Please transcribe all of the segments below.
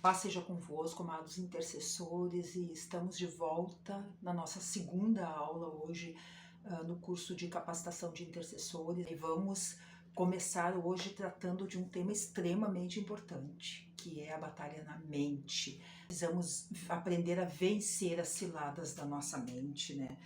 Paz seja convosco, amados intercessores, e estamos de volta na nossa segunda aula hoje, no curso de capacitação de intercessores. E vamos começar hoje tratando de um tema extremamente importante, que é a batalha na mente. Precisamos aprender a vencer as ciladas da nossa mente, né?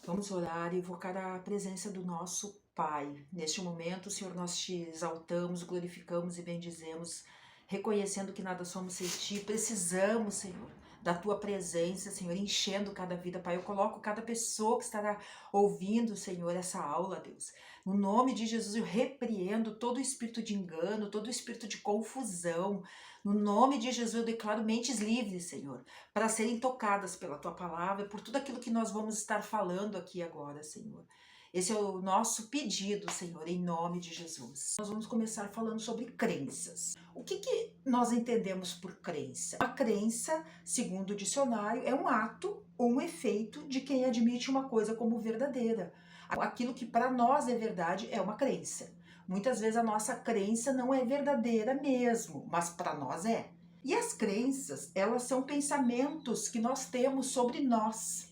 Vamos orar e invocar a presença do nosso Pai. Neste momento, Senhor, nós te exaltamos, glorificamos e bendizemos, reconhecendo que nada somos sem Ti. Precisamos, Senhor, da Tua presença, Senhor, enchendo cada vida, Pai. Eu coloco cada pessoa que estará ouvindo, Senhor, essa aula, Deus. No nome de Jesus, eu repreendo todo espírito de engano, todo espírito de confusão. No nome de Jesus, eu declaro mentes livres, Senhor, para serem tocadas pela Tua palavra, por tudo aquilo que nós vamos estar falando aqui agora, Senhor. Esse é o nosso pedido, Senhor, em nome de Jesus. Nós vamos começar falando sobre crenças. O que nós entendemos por crença? A crença, segundo o dicionário, é um ato ou um efeito de quem admite uma coisa como verdadeira. Aquilo que para nós é verdade é uma crença. Muitas vezes a nossa crença não é verdadeira mesmo, mas para nós é. E as crenças, elas são pensamentos que nós temos sobre nós.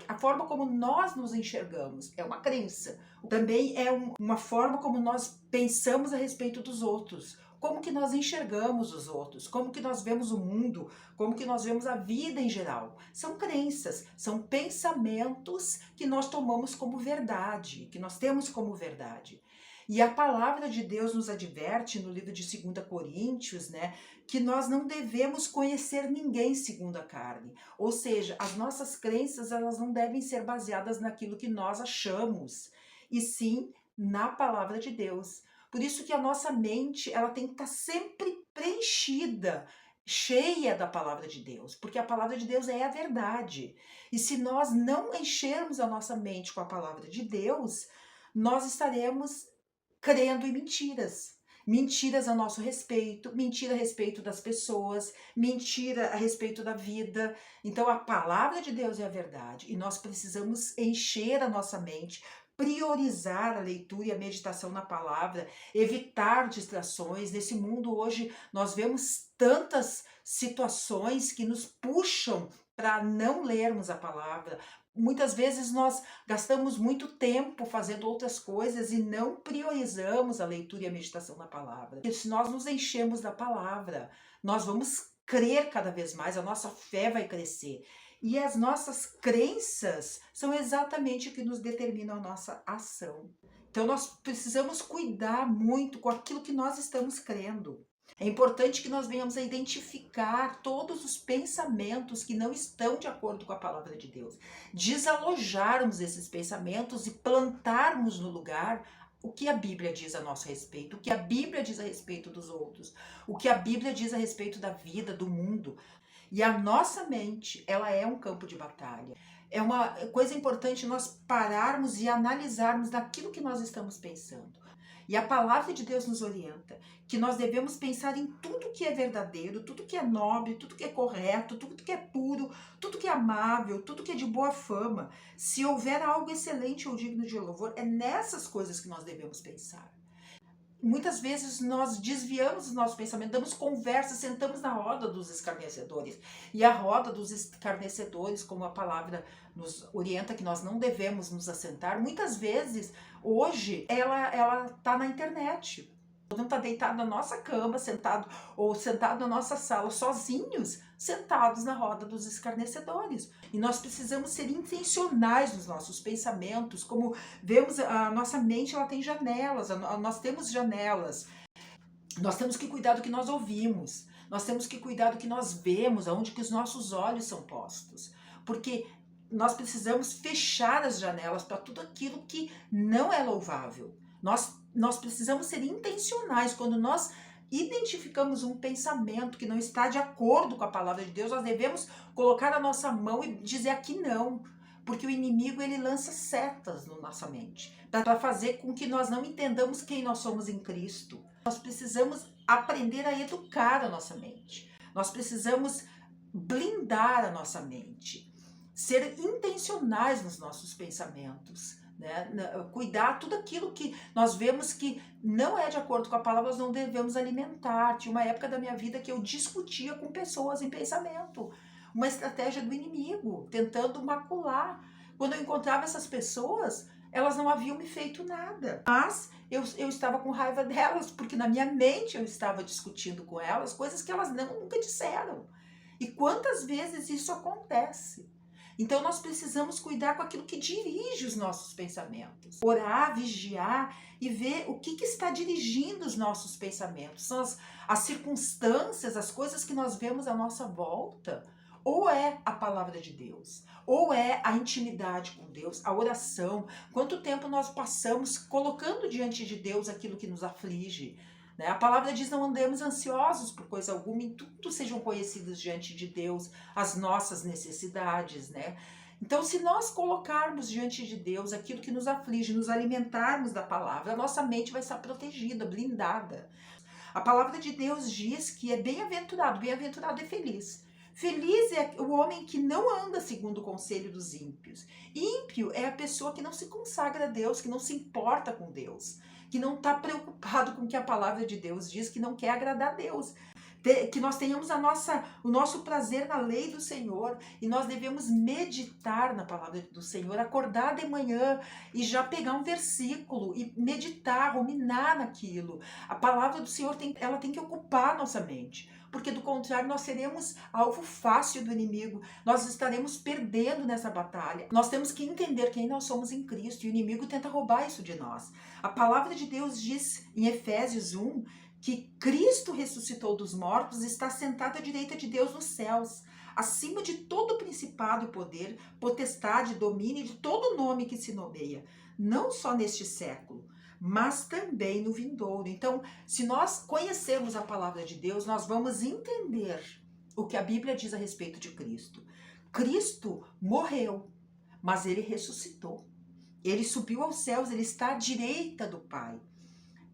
A forma como nós nos enxergamos é uma crença. Também é uma forma como nós pensamos a respeito dos outros. Como que nós enxergamos os outros, como que nós vemos o mundo, como que nós vemos a vida em geral. São crenças, são pensamentos que nós tomamos como verdade, que nós temos como verdade. E a palavra de Deus nos adverte no livro de 2 Coríntios, né, que nós não devemos conhecer ninguém segundo a carne. Ou seja, as nossas crenças, elas não devem ser baseadas naquilo que nós achamos, e sim na palavra de Deus. Por isso que a nossa mente, ela tem que estar sempre preenchida, cheia da palavra de Deus, porque a palavra de Deus é a verdade. E se nós não enchermos a nossa mente com a palavra de Deus, nós estaremos crendo em mentiras. Mentiras a nosso respeito, mentira a respeito das pessoas, mentira a respeito da vida. Então a palavra de Deus é a verdade e nós precisamos encher a nossa mente, priorizar a leitura e a meditação na palavra, evitar distrações. Nesse mundo hoje nós vemos tantas situações que nos puxam para não lermos a palavra. Muitas vezes nós gastamos muito tempo fazendo outras coisas e não priorizamos a leitura e a meditação na palavra. Porque se nós nos enchemos da palavra, nós vamos crer cada vez mais, a nossa fé vai crescer. E as nossas crenças são exatamente o que nos determina a nossa ação. Então nós precisamos cuidar muito com aquilo que nós estamos crendo. É importante que nós venhamos a identificar todos os pensamentos que não estão de acordo com a palavra de Deus. Desalojarmos esses pensamentos e plantarmos no lugar o que a Bíblia diz a nosso respeito, o que a Bíblia diz a respeito dos outros, o que a Bíblia diz a respeito da vida, do mundo. E a nossa mente, ela é um campo de batalha. É uma coisa importante nós pararmos e analisarmos daquilo que nós estamos pensando. E a palavra de Deus nos orienta que nós devemos pensar em tudo que é verdadeiro, tudo que é nobre, tudo que é correto, tudo que é puro, tudo que é amável, tudo que é de boa fama. Se houver algo excelente ou digno de louvor, é nessas coisas que nós devemos pensar. Muitas vezes nós desviamos o nosso pensamento, damos conversa, sentamos na roda dos escarnecedores. E a roda dos escarnecedores, como a palavra nos orienta que nós não devemos nos assentar, muitas vezes, hoje, ela tá na internet. Podemos estar deitados na nossa cama, sentado ou sentado na nossa sala, sozinhos, sentados na roda dos escarnecedores. E nós precisamos ser intencionais nos nossos pensamentos, como vemos, a nossa mente, ela tem janelas, nós temos janelas. Nós temos que cuidar do que nós ouvimos, nós temos que cuidar do que nós vemos, aonde que os nossos olhos são postos. Porque nós precisamos fechar as janelas para tudo aquilo que não é louvável. Nós precisamos ser intencionais. Quando nós identificamos um pensamento que não está de acordo com a palavra de Deus, nós devemos colocar a nossa mão e dizer aqui não. Porque o inimigo, ele lança setas na nossa mente para fazer com que nós não entendamos quem nós somos em Cristo. Nós precisamos aprender a educar a nossa mente. Nós precisamos blindar a nossa mente. Ser intencionais nos nossos pensamentos. né? Cuidar tudo aquilo que nós vemos que não é de acordo com a palavra, nós não devemos alimentar. Tinha uma época da minha vida que eu discutia com pessoas em pensamento, uma estratégia do inimigo, tentando macular. Quando eu encontrava essas pessoas, elas não haviam me feito nada, mas eu estava com raiva delas, porque na minha mente eu estava discutindo com elas coisas que elas nunca disseram. E quantas vezes isso acontece? Então nós precisamos cuidar com aquilo que dirige os nossos pensamentos. Orar, vigiar e ver o que está dirigindo os nossos pensamentos. São as circunstâncias, as coisas que nós vemos à nossa volta. Ou é a palavra de Deus, ou é a intimidade com Deus, a oração. Quanto tempo nós passamos colocando diante de Deus aquilo que nos aflige, né? A palavra diz: não andemos ansiosos por coisa alguma, em tudo sejam conhecidos diante de Deus as nossas necessidades, né? Então, se nós colocarmos diante de Deus aquilo que nos aflige, nos alimentarmos da palavra, a nossa mente vai estar protegida, blindada. A palavra de Deus diz que é bem-aventurado é feliz. Feliz é o homem que não anda segundo o conselho dos ímpios. Ímpio é a pessoa que não se consagra a Deus, que não se importa com Deus, que não está preocupado com o que a palavra de Deus diz, que não quer agradar a Deus. Que nós tenhamos o nosso prazer na lei do Senhor, e nós devemos meditar na palavra do Senhor, acordar de manhã e já pegar um versículo e meditar, ruminar naquilo. A palavra do Senhor ela tem que ocupar nossa mente, porque do contrário nós seremos alvo fácil do inimigo, nós estaremos perdendo nessa batalha. Nós temos que entender quem nós somos em Cristo, e o inimigo tenta roubar isso de nós. A palavra de Deus diz em Efésios 1 que Cristo ressuscitou dos mortos e está sentado à direita de Deus nos céus, acima de todo principado e poder, potestade, domínio e de todo nome que se nomeia, não só neste século, mas também no vindouro. Então, se nós conhecermos a palavra de Deus, nós vamos entender o que a Bíblia diz a respeito de Cristo. Cristo morreu, mas ele ressuscitou. Ele subiu aos céus, ele está à direita do Pai.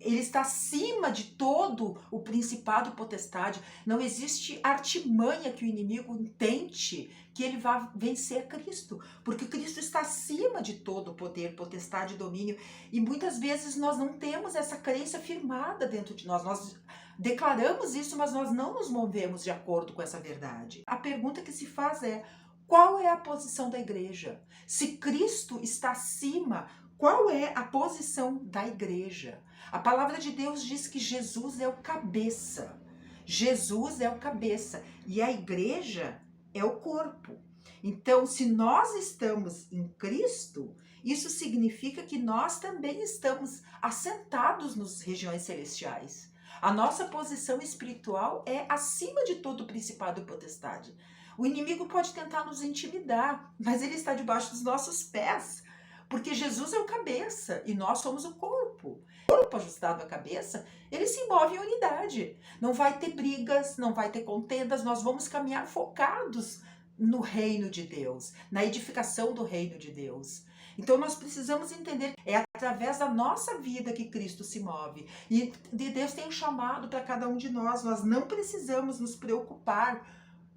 Ele está acima de todo o principado e potestade. Não existe artimanha que o inimigo tente que ele vá vencer Cristo, porque Cristo está acima de todo o poder, potestade e domínio. E muitas vezes nós não temos essa crença firmada dentro de nós. Nós declaramos isso, mas nós não nos movemos de acordo com essa verdade. A pergunta que se faz é: qual é a posição da igreja? Se Cristo está acima, qual é a posição da igreja? A palavra de Deus diz que Jesus é o cabeça. Jesus é o cabeça e a igreja é o corpo. Então, se nós estamos em Cristo, isso significa que nós também estamos assentados nas regiões celestiais. A nossa posição espiritual é acima de todo principado e potestade. O inimigo pode tentar nos intimidar, mas ele está debaixo dos nossos pés, porque Jesus é o cabeça e nós somos o corpo. O corpo ajustado à cabeça, ele se move em unidade. Não vai ter brigas, não vai ter contendas, nós vamos caminhar focados no reino de Deus, na edificação do reino de Deus. Então nós precisamos entender, é através da nossa vida que Cristo se move. E Deus tem um chamado para cada um de nós. Nós não precisamos nos preocupar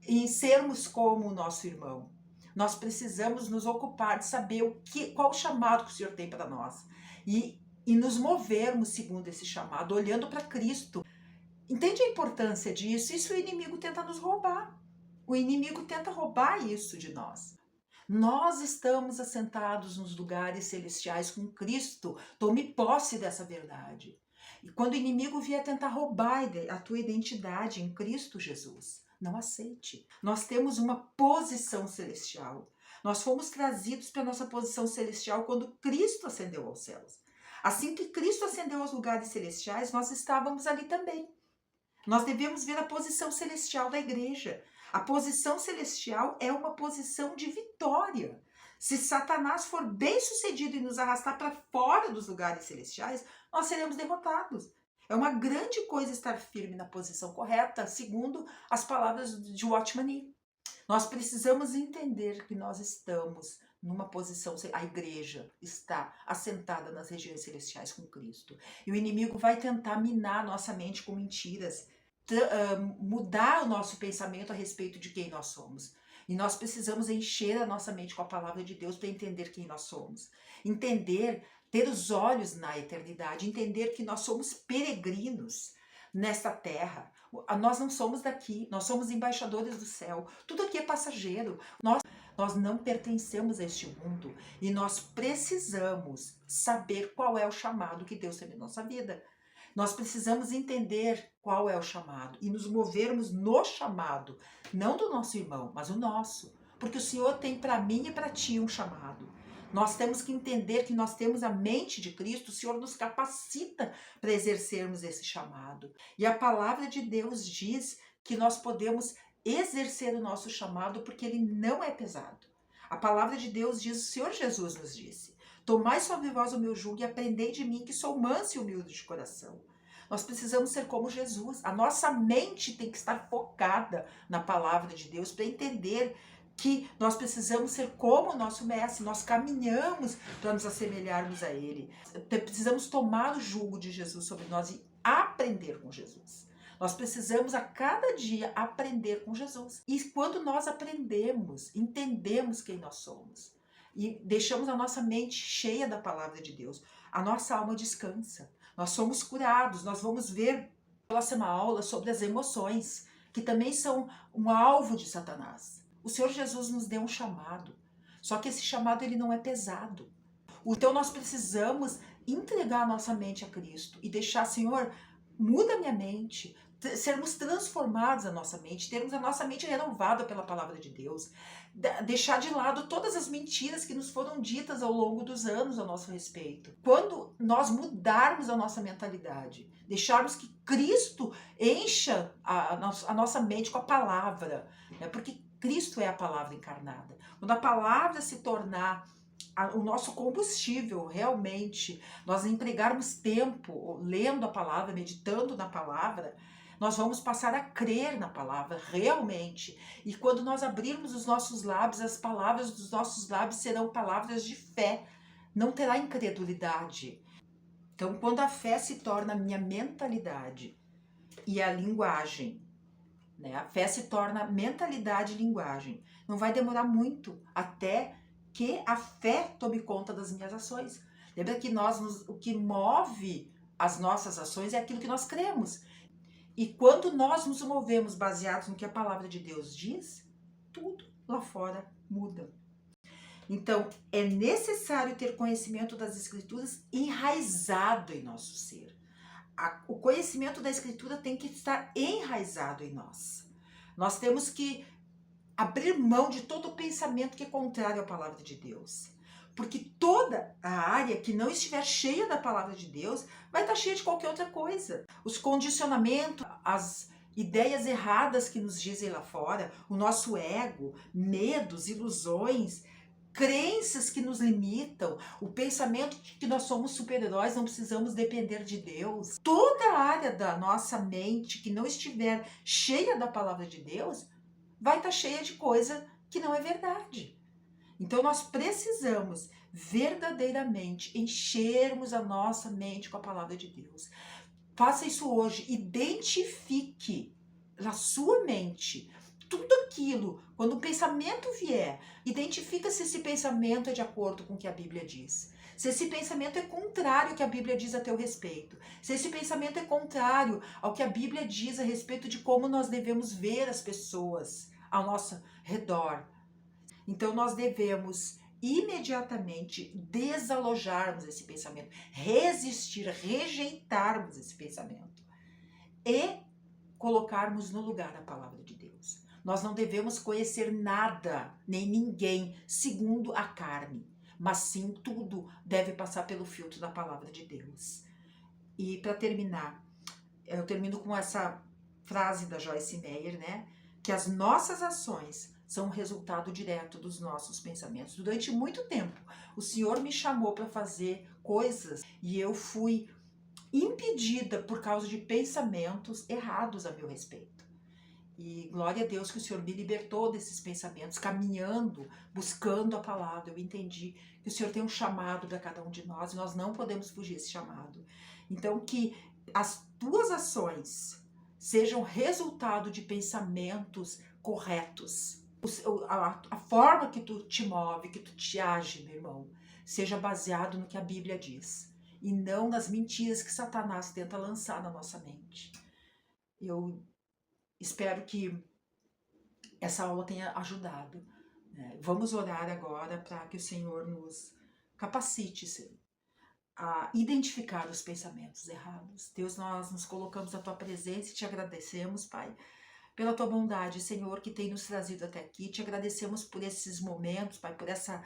em sermos como o nosso irmão. Nós precisamos nos ocupar de saber qual o chamado que o Senhor tem para nós. E nos movermos segundo esse chamado, olhando para Cristo. Entende a importância disso? Isso o inimigo tenta nos roubar. O inimigo tenta roubar isso de nós. Nós estamos assentados nos lugares celestiais com Cristo. Tome posse dessa verdade. E quando o inimigo vier tentar roubar a tua identidade em Cristo Jesus, não aceite. Nós temos uma posição celestial. Nós fomos trazidos para a nossa posição celestial quando Cristo ascendeu aos céus. Assim que Cristo ascendeu aos lugares celestiais, nós estávamos ali também. Nós devemos ver a posição celestial da igreja. A posição celestial é uma posição de vitória. Se Satanás for bem sucedido em nos arrastar para fora dos lugares celestiais, nós seremos derrotados. É uma grande coisa estar firme na posição correta, segundo as palavras de Watchman Nee. Nós precisamos entender que nós estamos numa posição, a igreja está assentada nas regiões celestiais com Cristo. E o inimigo vai tentar minar nossa mente com mentiras, mudar o nosso pensamento a respeito de quem nós somos. E nós precisamos encher a nossa mente com a palavra de Deus para entender quem nós somos. Entender, ter os olhos na eternidade, entender que nós somos peregrinos nesta terra. Nós não somos daqui, nós somos embaixadores do céu. Tudo aqui é passageiro. Nós não pertencemos a este mundo e nós precisamos saber qual é o chamado que Deus tem na nossa vida. Nós precisamos entender qual é o chamado e nos movermos no chamado, não do nosso irmão, mas o nosso. Porque o Senhor tem para mim e para ti um chamado. Nós temos que entender que nós temos a mente de Cristo, o Senhor nos capacita para exercermos esse chamado. E a palavra de Deus diz que nós podemos exercer o nosso chamado porque ele não é pesado. A palavra de Deus diz, o Senhor Jesus nos disse: tomai sobre vós o meu jugo e aprendei de mim, que sou manso e humilde de coração. Nós precisamos ser como Jesus. A nossa mente tem que estar focada na palavra de Deus para entender que nós precisamos ser como o nosso mestre. Nós caminhamos para nos assemelharmos a ele. Precisamos tomar o jugo de Jesus sobre nós e aprender com Jesus. Nós precisamos a cada dia aprender com Jesus. E quando nós aprendemos, entendemos quem nós somos e deixamos a nossa mente cheia da palavra de Deus, a nossa alma descansa. Nós somos curados. Nós vamos ver na próxima aula sobre as emoções, que também são um alvo de Satanás. O Senhor Jesus nos deu um chamado, só que esse chamado ele não é pesado. Então nós precisamos entregar a nossa mente a Cristo e deixar, Senhor, muda minha mente, sermos transformados a nossa mente, termos a nossa mente renovada pela palavra de Deus, deixar de lado todas as mentiras que nos foram ditas ao longo dos anos a nosso respeito. Quando nós mudarmos a nossa mentalidade, deixarmos que Cristo encha a nossa mente com a palavra, né? Porque Cristo é a palavra encarnada. Quando a palavra se tornar o nosso combustível, realmente, nós empregarmos tempo lendo a palavra, meditando na palavra, nós vamos passar a crer na palavra, realmente. E quando nós abrirmos os nossos lábios, as palavras dos nossos lábios serão palavras de fé, não terá incredulidade. Então, quando a fé se torna a minha mentalidade e a linguagem, né? A fé se torna mentalidade e linguagem. Não vai demorar muito até que a fé tome conta das minhas ações. Lembra que o que move as nossas ações é aquilo que nós cremos. E quando nós nos movemos baseados no que a palavra de Deus diz, tudo lá fora muda. Então, é necessário ter conhecimento das Escrituras enraizado em nosso ser. O conhecimento da Escritura tem que estar enraizado em nós. Nós temos que abrir mão de todo o pensamento que é contrário à palavra de Deus. Porque toda a área que não estiver cheia da palavra de Deus vai estar cheia de qualquer outra coisa. Os condicionamentos, as ideias erradas que nos dizem lá fora, o nosso ego, medos, ilusões, crenças que nos limitam, o pensamento de que nós somos super-heróis, não precisamos depender de Deus. Toda a área da nossa mente que não estiver cheia da palavra de Deus vai estar cheia de coisa que não é verdade. Então nós precisamos verdadeiramente enchermos a nossa mente com a palavra de Deus. Faça isso hoje, identifique na sua mente tudo aquilo, quando o pensamento vier, identifica se esse pensamento é de acordo com o que a Bíblia diz. Se esse pensamento é contrário ao que a Bíblia diz a teu respeito. Se esse pensamento é contrário ao que a Bíblia diz a respeito de como nós devemos ver as pessoas ao nosso redor. Então nós devemos imediatamente desalojarmos esse pensamento, resistir, rejeitarmos esse pensamento e colocarmos no lugar a palavra de Deus. Nós não devemos conhecer nada, nem ninguém, segundo a carne, mas sim tudo deve passar pelo filtro da palavra de Deus. E para terminar, eu termino com essa frase da Joyce Meyer, né? Que as nossas ações são resultado direto dos nossos pensamentos. Durante muito tempo, o Senhor me chamou para fazer coisas e eu fui impedida por causa de pensamentos errados a meu respeito. E glória a Deus que o Senhor me libertou desses pensamentos, caminhando, buscando a palavra. Eu entendi que o Senhor tem um chamado para cada um de nós e nós não podemos fugir desse chamado. Então, que as tuas ações sejam resultado de pensamentos corretos. a forma que tu te move, que tu te age, meu irmão, seja baseado no que a Bíblia diz e não nas mentiras que Satanás tenta lançar na nossa mente. Eu espero que essa aula tenha ajudado, né? Vamos orar agora para que o Senhor nos capacite, Senhor, a identificar os pensamentos errados. Deus, nós nos colocamos na tua presença e te agradecemos, Pai, pela tua bondade, Senhor, que tem nos trazido até aqui. Te agradecemos por esses momentos, Pai, por essa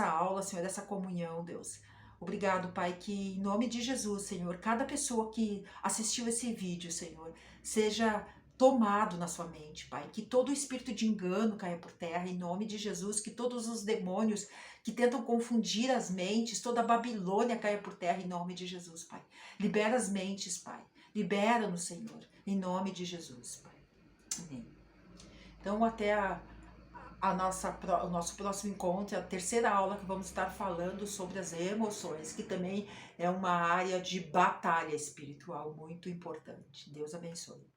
aula, Senhor, essa comunhão, Deus. Obrigado, Pai, que em nome de Jesus, Senhor, cada pessoa que assistiu esse vídeo, Senhor, seja tomado na sua mente, Pai, que todo o espírito de engano caia por terra, em nome de Jesus, que todos os demônios que tentam confundir as mentes, toda a Babilônia caia por terra, em nome de Jesus, Pai. Libera as mentes, Pai. Libera-nos, Senhor, em nome de Jesus, Pai. Amém. Então, até o nosso próximo encontro, a terceira aula que vamos estar falando sobre as emoções, que também é uma área de batalha espiritual muito importante. Deus abençoe.